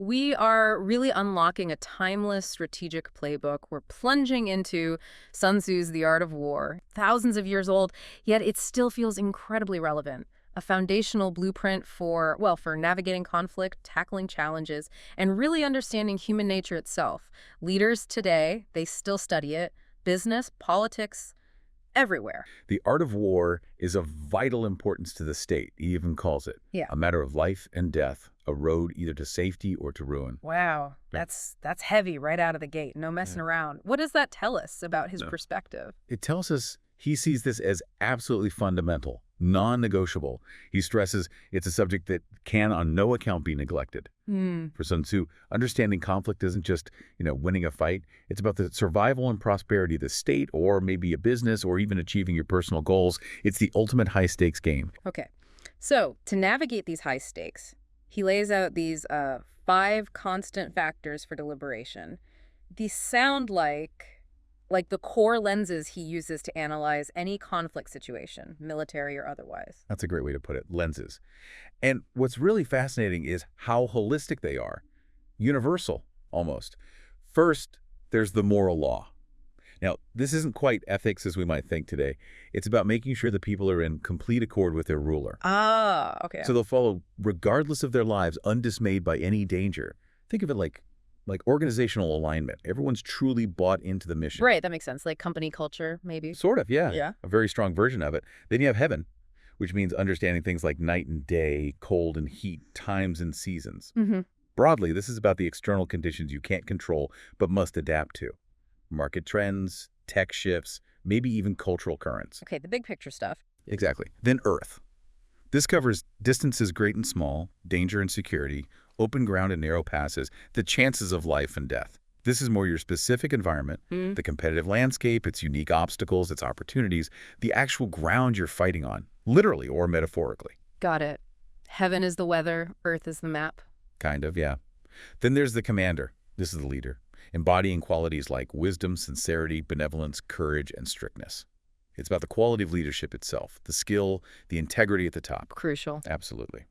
We are really unlocking a timeless strategic playbook. We're plunging into Sun Tzu's The Art of War, thousands of years old, yet it still feels incredibly relevant. A foundational blueprint for, well, for navigating conflict, tackling challenges, and really understanding human nature itself. Leaders today, they still study it. Business, politics, everywhere. The art of war is of vital importance to the state, he even calls it. Yeah. A matter of life and death, a road either to safety or to ruin. Wow, Yeah. that's heavy right out of the gate. No messing around. What does that tell us about his No. perspective? It tells us he sees this as absolutely fundamental, non-negotiable. He stresses it's a subject that can on no account be neglected. For Sun Tzu, understanding conflict isn't just, winning a fight. It's about the survival and prosperity of the state, or maybe a business, or even achieving your personal goals. It's the ultimate high-stakes game. Okay, so to navigate these high stakes, he lays out these 5 constant factors for deliberation. These sound like the core lenses he uses to analyze any conflict situation, military or otherwise. That's a great way to put it, lenses. And what's really fascinating is how holistic they are. Universal, almost. First, there's the moral law. Now, this isn't quite ethics as we might think today. It's about making sure the people are in complete accord with their ruler. Ah, okay. So they'll follow regardless of their lives, undismayed by any danger. Think of it like organizational alignment. Everyone's truly bought into the mission. Right, that makes sense. Like company culture, maybe. Sort of, yeah. Yeah. A very strong version of it. Then you have heaven, which means understanding things like night and day, cold and heat, times and seasons. Broadly, this is about the external conditions you can't control but must adapt to. Market trends, tech shifts, maybe even cultural currents. Okay, the big picture stuff. Exactly. Then Earth. This covers distances great and small, danger and security, open ground and narrow passes, the chances of life and death. This is more your specific environment, the competitive landscape, its unique obstacles, its opportunities, the actual ground you're fighting on, literally or metaphorically. Got it. Heaven is the weather, earth is the map. Kind of, yeah. Then there's the commander. This is the leader, embodying qualities like wisdom, sincerity, benevolence, courage, and strictness. It's about the quality of leadership itself, the skill, the integrity at the top. Crucial. Absolutely.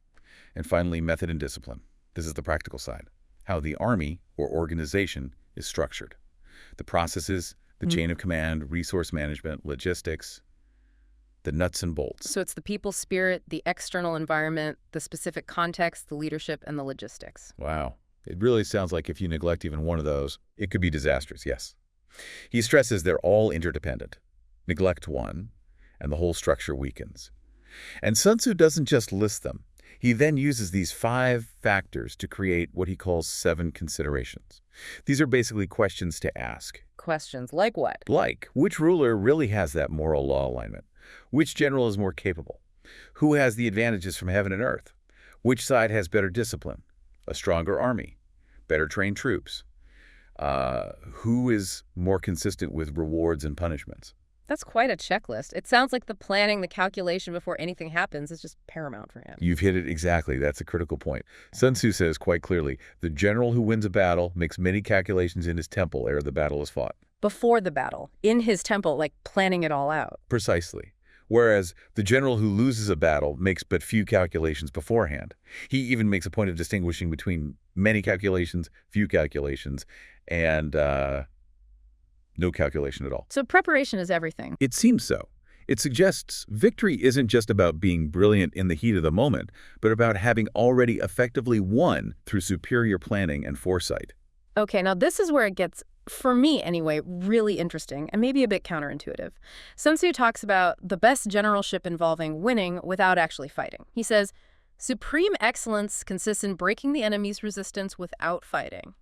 And finally, method and discipline. This is the practical side, how the army or organization is structured. The processes, the chain of command, resource management, logistics, the nuts and bolts. So it's the people spirit, the external environment, the specific context, the leadership, and the logistics. Wow. It really sounds like if you neglect even one of those, it could be disastrous, yes. He stresses they're all interdependent. Neglect one, and the whole structure weakens. And Sun Tzu doesn't just list them. He then uses these 5 factors to create what he calls 7 considerations. These are basically questions to ask. Questions like what? Like, which ruler really has that moral law alignment? Which general is more capable? Who has the advantages from heaven and earth? Which side has better discipline? A stronger army? Better trained troops? Who is more consistent with rewards and punishments? That's quite a checklist. It sounds like the planning, the calculation before anything happens is just paramount for him. You've hit it exactly. That's a critical point. Sun Tzu says quite clearly, the general who wins a battle makes many calculations in his temple ere the battle is fought. Before the battle, in his temple, like planning it all out. Precisely. Whereas the general who loses a battle makes but few calculations beforehand. He even makes a point of distinguishing between many calculations, few calculations, and no calculation at all. So preparation is everything. It seems so. It suggests victory isn't just about being brilliant in the heat of the moment, but about having already effectively won through superior planning and foresight. Okay, now this is where it gets, for me anyway, really interesting and maybe a bit counterintuitive. Sun Tzu talks about the best generalship involving winning without actually fighting. He says, supreme excellence consists in breaking the enemy's resistance without fighting.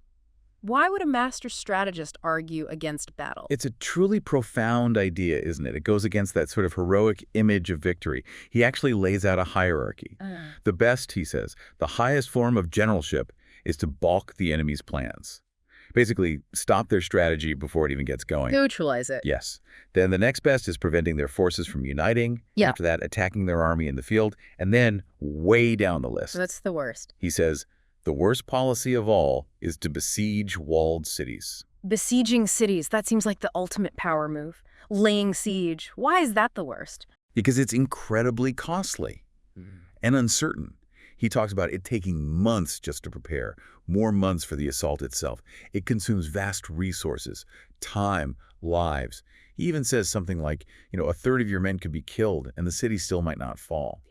Why would a master strategist argue against battle? It's a truly profound idea, isn't it? It goes against that sort of heroic image of victory. He actually lays out a hierarchy. The best, he says, the highest form of generalship is to balk the enemy's plans. Basically, stop their strategy before it even gets going. Neutralize it. Yes. Then the next best is preventing their forces from uniting. Yeah. After that, attacking their army in the field. And then, way down the list, That's the worst. he says, the worst policy of all is to besiege walled cities. Besieging cities, that seems like the ultimate power move. Laying siege, why is that the worst? Because it's incredibly costly and uncertain. He talks about it taking months just to prepare, more months for the assault itself. It consumes vast resources, time, lives. He even says something like, a third of your men could be killed and the city still might not fall.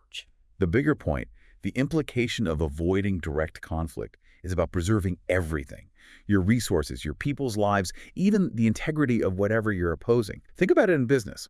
Ouch. The bigger point, the implication of avoiding direct conflict, is about preserving everything. Your resources, your people's lives, even the integrity of whatever you're opposing. Think about it in business.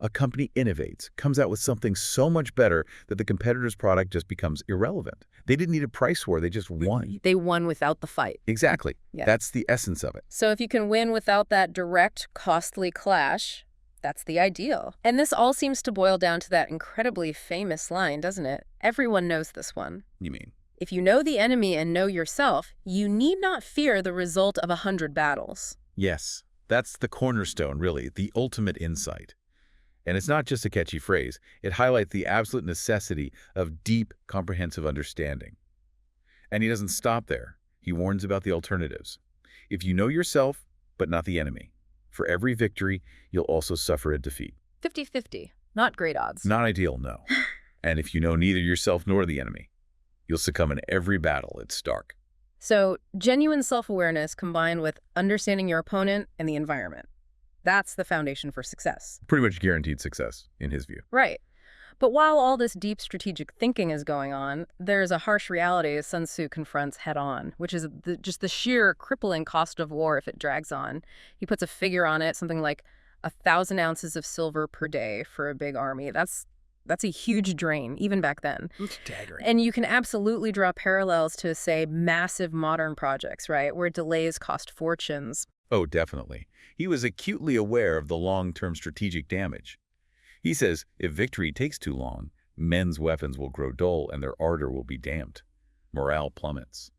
A company innovates, comes out with something so much better that the competitor's product just becomes irrelevant. They didn't need a price war, they just won. They won without the fight. Exactly. Yeah. That's the essence of it. So if you can win without that direct, costly clash, that's the ideal. And this all seems to boil down to that incredibly famous line, doesn't it? Everyone knows this one. You mean? If you know the enemy and know yourself, you need not fear the result of 100 battles. Yes. That's the cornerstone, really, the ultimate insight. And it's not just a catchy phrase. It highlights the absolute necessity of deep, comprehensive understanding. And he doesn't stop there. He warns about the alternatives. If you know yourself, but not the enemy, for every victory, you'll also suffer a defeat. 50-50. Not great odds. Not ideal, no. And if you know neither yourself nor the enemy, you'll succumb in every battle. It's stark. So, genuine self-awareness combined with understanding your opponent and the environment. That's the foundation for success. Pretty much guaranteed success, in his view. Right. But while all this deep strategic thinking is going on, there's a harsh reality Sun Tzu confronts head-on, which is just the sheer crippling cost of war if it drags on. He puts a figure on it, something like 1,000 ounces of silver per day for a big army. That's a huge drain, even back then. Staggering. And you can absolutely draw parallels to, say, massive modern projects, right, where delays cost fortunes. Oh, definitely. He was acutely aware of the long-term strategic damage. He says if victory takes too long, men's weapons will grow dull and their ardor will be damped. Morale plummets.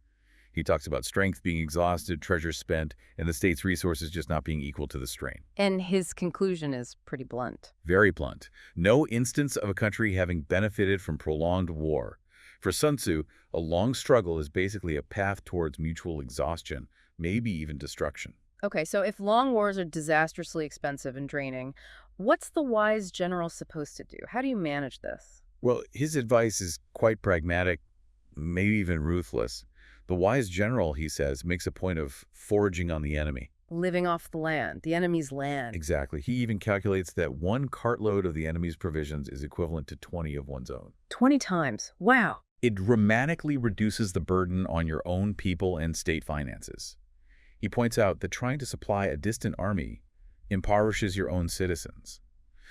He talks about strength being exhausted, treasure spent, and the state's resources just not being equal to the strain. And his conclusion is pretty blunt. Very blunt. No instance of a country having benefited from prolonged war. For Sun Tzu, a long struggle is basically a path towards mutual exhaustion, maybe even destruction. Okay, so if long wars are disastrously expensive and draining, what's the wise general supposed to do? How do you manage this? Well, his advice is quite pragmatic, maybe even ruthless. The wise general, he says, makes a point of foraging on the enemy. Living off the land, the enemy's land. Exactly. He even calculates that 1 cartload of the enemy's provisions is equivalent to 20 of one's own. 20 times. Wow. It dramatically reduces the burden on your own people and state finances. He points out that trying to supply a distant army impoverishes your own citizens.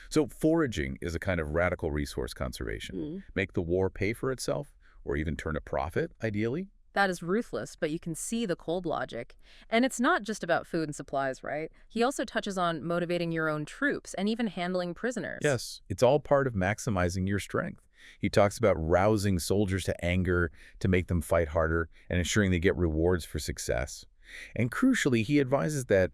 So foraging is a kind of radical resource conservation. Make the war pay for itself, or even turn a profit, ideally. That is ruthless, but you can see the cold logic. And it's not just about food and supplies, right? He also touches on motivating your own troops and even handling prisoners. Yes, it's all part of maximizing your strength. He talks about rousing soldiers to anger to make them fight harder and ensuring they get rewards for success. And crucially, he advises that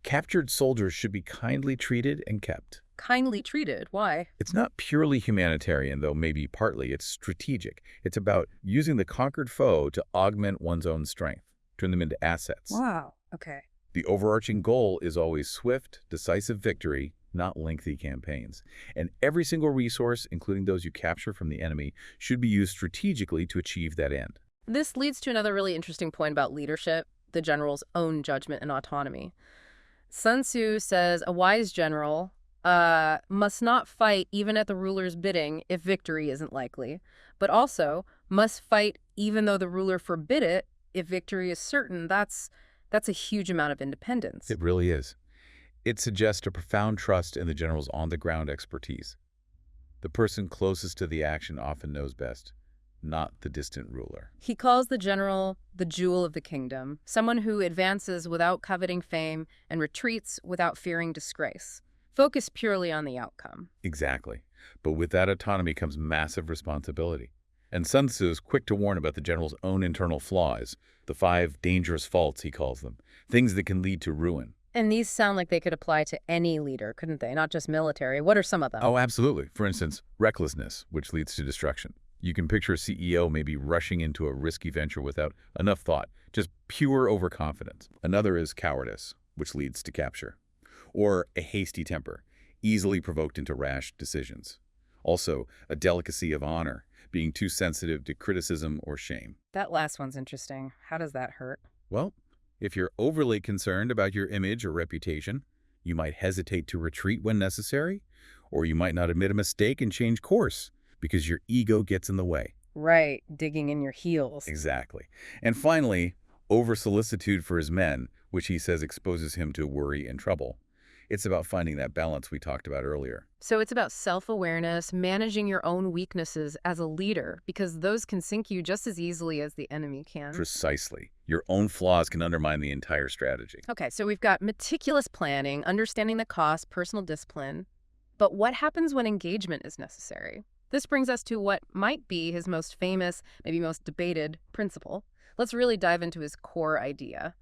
captured soldiers should be kindly treated and kept. Kindly treated. Why? It's not purely humanitarian, though maybe partly. It's strategic. It's about using the conquered foe to augment one's own strength, turn them into assets. Wow. Okay. The overarching goal is always swift, decisive victory, not lengthy campaigns. And every single resource, including those you capture from the enemy, should be used strategically to achieve that end. This leads to another really interesting point about leadership, the general's own judgment and autonomy. Sun Tzu says a wise general must not fight even at the ruler's bidding if victory isn't likely, but also must fight even though the ruler forbid it if victory is certain. That's a huge amount of independence. It really is. It suggests a profound trust in the general's on-the-ground expertise. The person closest to the action often knows best, not the distant ruler. He calls the general the jewel of the kingdom, someone who advances without coveting fame and retreats without fearing disgrace. Focus purely on the outcome. Exactly. But with that autonomy comes massive responsibility. And Sun Tzu is quick to warn about the general's own internal flaws, the 5 dangerous faults, he calls them, things that can lead to ruin. And these sound like they could apply to any leader, couldn't they? Not just military. What are some of them? Oh, absolutely. For instance, recklessness, which leads to destruction. You can picture a CEO maybe rushing into a risky venture without enough thought, just pure overconfidence. Another is cowardice, which leads to capture. Or a hasty temper, easily provoked into rash decisions. Also, a delicacy of honor, being too sensitive to criticism or shame. That last one's interesting. How does that hurt? Well, if you're overly concerned about your image or reputation, you might hesitate to retreat when necessary, or you might not admit a mistake and change course because your ego gets in the way. Right, digging in your heels. Exactly. And finally, over-solicitude for his men, which he says exposes him to worry and trouble. It's about finding that balance we talked about earlier. So it's about self-awareness, managing your own weaknesses as a leader, because those can sink you just as easily as the enemy can. Precisely. Your own flaws can undermine the entire strategy. Okay, so we've got meticulous planning, understanding the cost, personal discipline. But what happens when engagement is necessary? This brings us to what might be his most famous, maybe most debated principle. Let's really dive into his core idea.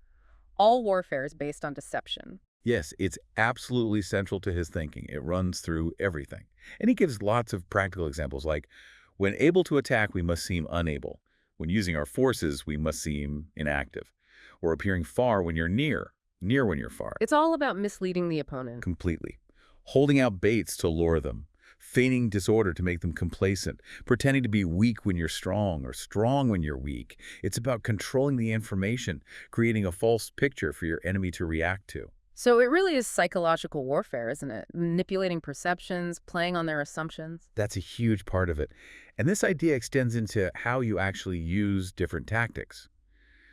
All warfare is based on deception. Yes, it's absolutely central to his thinking. It runs through everything. And he gives lots of practical examples like, when able to attack, we must seem unable. When using our forces, we must seem inactive. Or appearing far when you're near when you're far. It's all about misleading the opponent. Completely. Holding out baits to lure them. Feigning disorder to make them complacent. Pretending to be weak when you're strong or strong when you're weak. It's about controlling the information, creating a false picture for your enemy to react to. So it really is psychological warfare, isn't it? Manipulating perceptions, playing on their assumptions. That's a huge part of it. And this idea extends into how you actually use different tactics.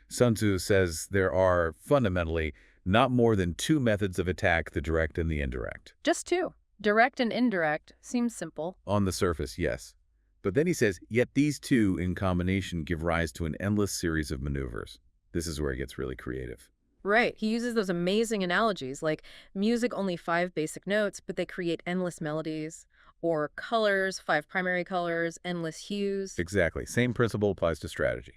Sun Tzu says there are, fundamentally, not more than two methods of attack, the direct and the indirect. Just two. Direct and indirect seems simple. On the surface, yes. But then he says, yet these two in combination give rise to an endless series of maneuvers. This is where it gets really creative. Right. He uses those amazing analogies like music, only 5 basic notes, but they create endless melodies. Or colors, 5 primary colors, endless hues. Exactly. Same principle applies to strategy.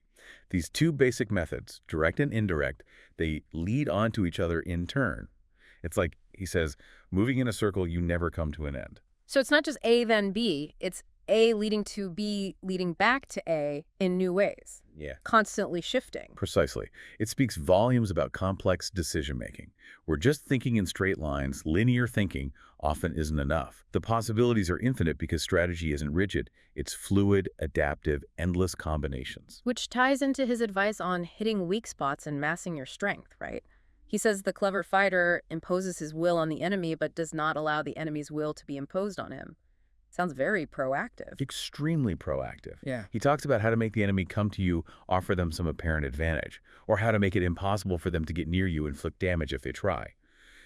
These two basic methods, direct and indirect, they lead on to each other in turn. It's like, he says, moving in a circle, you never come to an end. So it's not just A then B, it's A leading to B leading back to A in new ways. Yeah. Constantly shifting. Precisely. It speaks volumes about complex decision-making. We're just thinking in straight lines. Linear thinking often isn't enough. The possibilities are infinite because strategy isn't rigid. It's fluid, adaptive, endless combinations. Which ties into his advice on hitting weak spots and massing your strength, right? He says the clever fighter imposes his will on the enemy but does not allow the enemy's will to be imposed on him. Sounds very proactive. Extremely proactive. Yeah. He talks about how to make the enemy come to you, offer them some apparent advantage, or how to make it impossible for them to get near you and inflict damage if they try.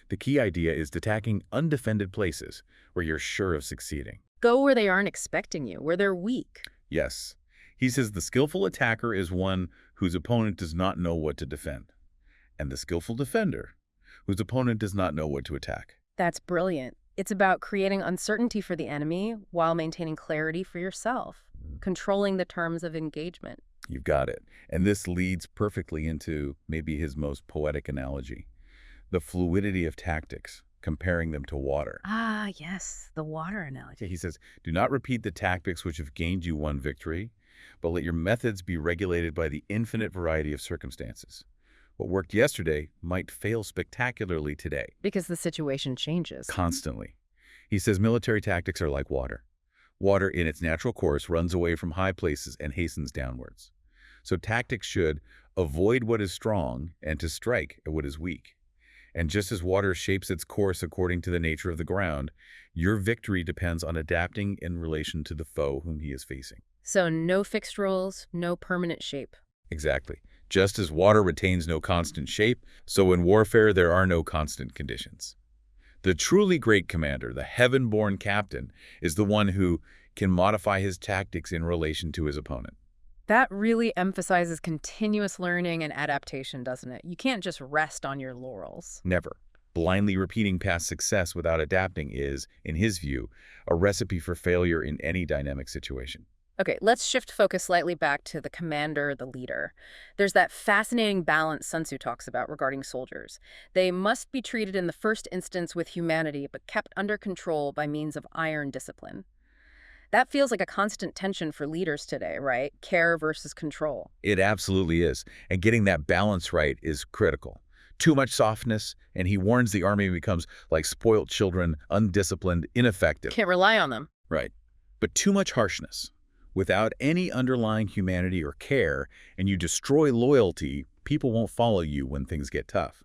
The key idea is attacking undefended places where you're sure of succeeding. Go where they aren't expecting you, where they're weak. Yes. He says the skillful attacker is one whose opponent does not know what to defend, and the skillful defender whose opponent does not know what to attack. That's brilliant. It's about creating uncertainty for the enemy while maintaining clarity for yourself, controlling the terms of engagement. You've got it. And this leads perfectly into maybe his most poetic analogy, the fluidity of tactics, comparing them to water. Ah, yes, the water analogy. He says, do not repeat the tactics which have gained you one victory, but let your methods be regulated by the infinite variety of circumstances. What worked yesterday might fail spectacularly today. Because the situation changes. Constantly. He says military tactics are like water. Water in its natural course runs away from high places and hastens downwards. So tactics should avoid what is strong and to strike at what is weak. And just as water shapes its course according to the nature of the ground, your victory depends on adapting in relation to the foe whom he is facing. So no fixed rules, no permanent shape. Exactly. Just as water retains no constant shape, so in warfare there are no constant conditions. The truly great commander, the heaven-born captain, is the one who can modify his tactics in relation to his opponent. That really emphasizes continuous learning and adaptation, doesn't it? You can't just rest on your laurels. Never. Blindly repeating past success without adapting is, in his view, a recipe for failure in any dynamic situation. Okay, let's shift focus slightly back to the commander, the leader. There's that fascinating balance Sun Tzu talks about regarding soldiers. They must be treated in the first instance with humanity, but kept under control by means of iron discipline. That feels like a constant tension for leaders today, right? Care versus control. It absolutely is. And getting that balance right is critical. Too much softness, and he warns the army becomes like spoilt children, undisciplined, ineffective. Can't rely on them. Right. But too much harshness, Without any underlying humanity or care, and you destroy loyalty, people won't follow you when things get tough.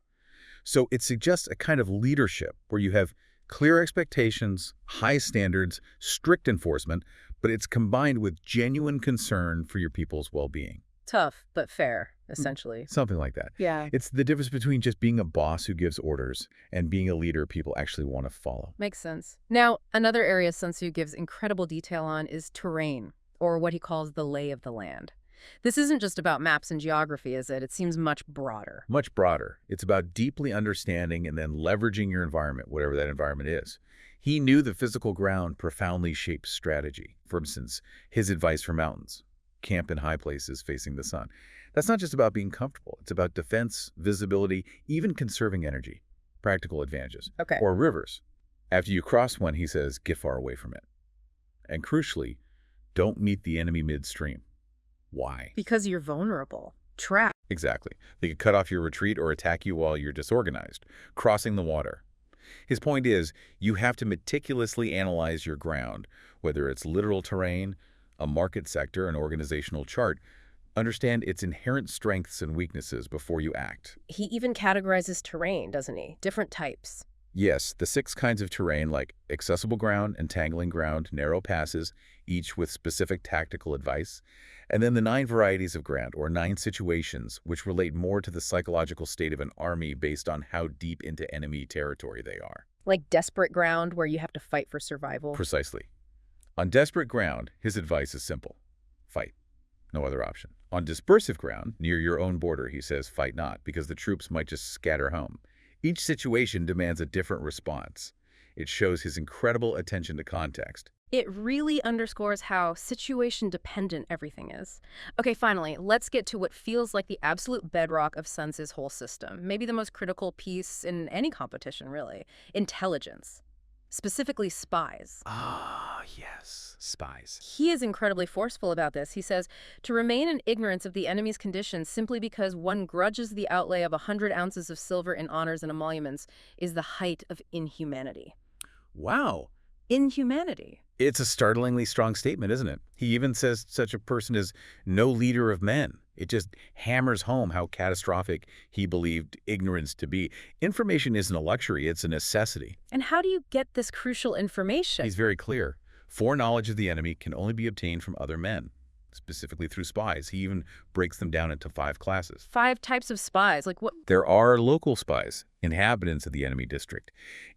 So it suggests a kind of leadership where you have clear expectations, high standards, strict enforcement, but it's combined with genuine concern for your people's well-being. Tough, but fair, essentially. Something like that. Yeah. It's the difference between just being a boss who gives orders and being a leader people actually want to follow. Makes sense. Now, another area Sun Tzu gives incredible detail on is terrain, or what he calls the lay of the land. This isn't just about maps and geography, is it? It seems much broader. Much broader. It's about deeply understanding and then leveraging your environment, whatever that environment is. He knew the physical ground profoundly shapes strategy. For instance, his advice for mountains: camp in high places facing the sun. That's not just about being comfortable. It's about defense, visibility, even conserving energy, practical advantages. Okay. Or rivers. After you cross one, he says, get far away from it. And crucially, don't meet the enemy midstream. Why? Because you're vulnerable. Trapped. Exactly. They could cut off your retreat or attack you while you're disorganized, crossing the water. His point is, you have to meticulously analyze your ground, whether it's literal terrain, a market sector, an organizational chart. Understand its inherent strengths and weaknesses before you act. He even categorizes terrain, doesn't he? Different types. Yes, the 6 kinds of terrain, like accessible ground, entangling ground, narrow passes, each with specific tactical advice, and then the 9 varieties of ground, or 9 situations, which relate more to the psychological state of an army based on how deep into enemy territory they are. Like desperate ground, where you have to fight for survival. Precisely. On desperate ground, his advice is simple: fight. No other option. On dispersive ground, near your own border, he says fight not, because the troops might just scatter home. Each situation demands a different response. It shows his incredible attention to context. It really underscores how situation-dependent everything is. Okay, finally, let's get to what feels like the absolute bedrock of Sun Tzu's whole system. Maybe the most critical piece in any competition, really. Intelligence. Specifically spies. Ah, yes, spies. He is incredibly forceful about this. He says, to remain in ignorance of the enemy's conditions simply because one grudges the outlay of 100 ounces of silver in honors and emoluments is the height of inhumanity. Wow. Inhumanity. It's a startlingly strong statement, isn't it? He even says such a person is no leader of men. It just hammers home how catastrophic he believed ignorance to be. Information isn't a luxury, it's a necessity. And how do you get this crucial information? He's very clear. Foreknowledge of the enemy can only be obtained from other men, specifically through spies. He even breaks them down into 5 classes. 5 types of spies. Like what? There are local spies, inhabitants of the enemy district,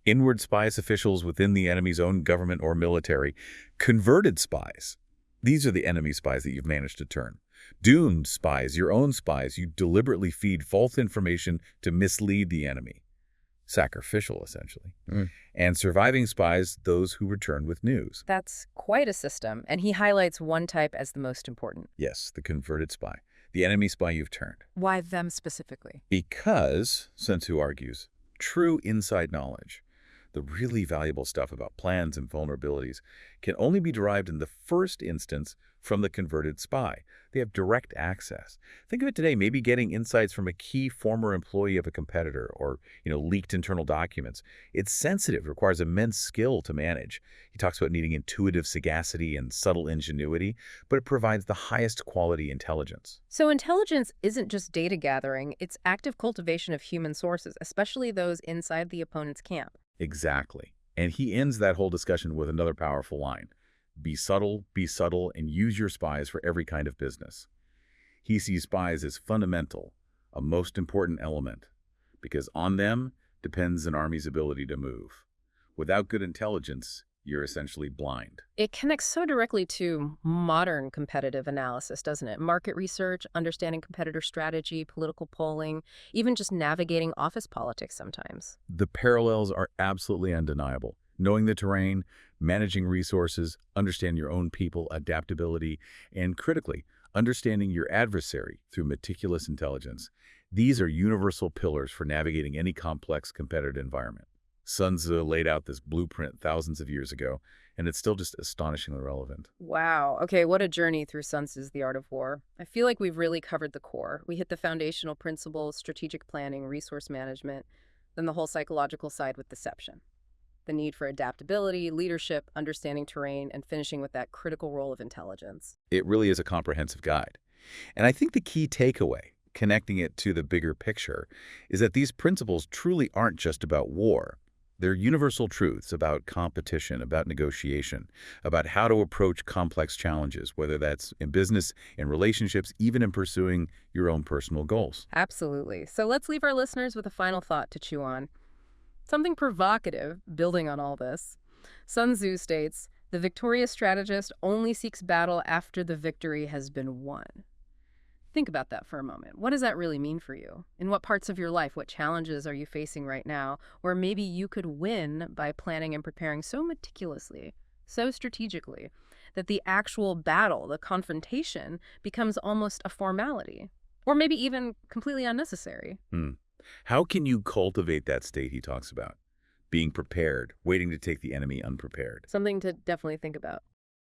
inward spies, officials within the enemy's own government or military, converted spies. These are the enemy spies that you've managed to turn. Doomed spies, your own spies, you deliberately feed false information to mislead the enemy. Sacrificial, essentially. And surviving spies, those who return with news. That's quite a system, and he highlights one type as the most important. Yes, the converted spy, the enemy spy you've turned. Why them specifically? Because, Sun Tzu argues, true inside knowledge, the really valuable stuff about plans and vulnerabilities, can only be derived in the first instance from the converted spy. They have direct access. Think of it today, maybe getting insights from a key former employee of a competitor or, leaked internal documents. It's sensitive, requires immense skill to manage. He talks about needing intuitive sagacity and subtle ingenuity, but it provides the highest quality intelligence. So intelligence isn't just data gathering, it's active cultivation of human sources, especially those inside the opponent's camp. Exactly. And he ends that whole discussion with another powerful line. Be subtle, and use your spies for every kind of business. He sees spies as fundamental, a most important element, because on them depends an army's ability to move. Without good intelligence, you're essentially blind. It connects so directly to modern competitive analysis, doesn't it? Market research, understanding competitor strategy, political polling, even just navigating office politics sometimes. The parallels are absolutely undeniable. Knowing the terrain, managing resources, understand your own people, adaptability, and critically, understanding your adversary through meticulous intelligence. These are universal pillars for navigating any complex competitive environment. Sun Tzu laid out this blueprint thousands of years ago, and it's still just astonishingly relevant. Wow. Okay, what a journey through Sun Tzu's The Art of War. I feel like we've really covered the core. We hit the foundational principles, strategic planning, resource management, then the whole psychological side with deception. The need for adaptability, leadership, understanding terrain, and finishing with that critical role of intelligence. It really is a comprehensive guide. And I think the key takeaway, connecting it to the bigger picture, is that these principles truly aren't just about war. They're universal truths about competition, about negotiation, about how to approach complex challenges, whether that's in business, in relationships, even in pursuing your own personal goals. Absolutely. So let's leave our listeners with a final thought to chew on. Something provocative, building on all this. Sun Tzu states, "The victorious strategist only seeks battle after the victory has been won." Think about that for a moment. What does that really mean for you? In what parts of your life, what challenges are you facing right now, where maybe you could win by planning and preparing so meticulously, so strategically, that the actual battle, the confrontation, becomes almost a formality, or maybe even completely unnecessary? Hmm. How can you cultivate that state he talks about? Being prepared, waiting to take the enemy unprepared. Something to definitely think about.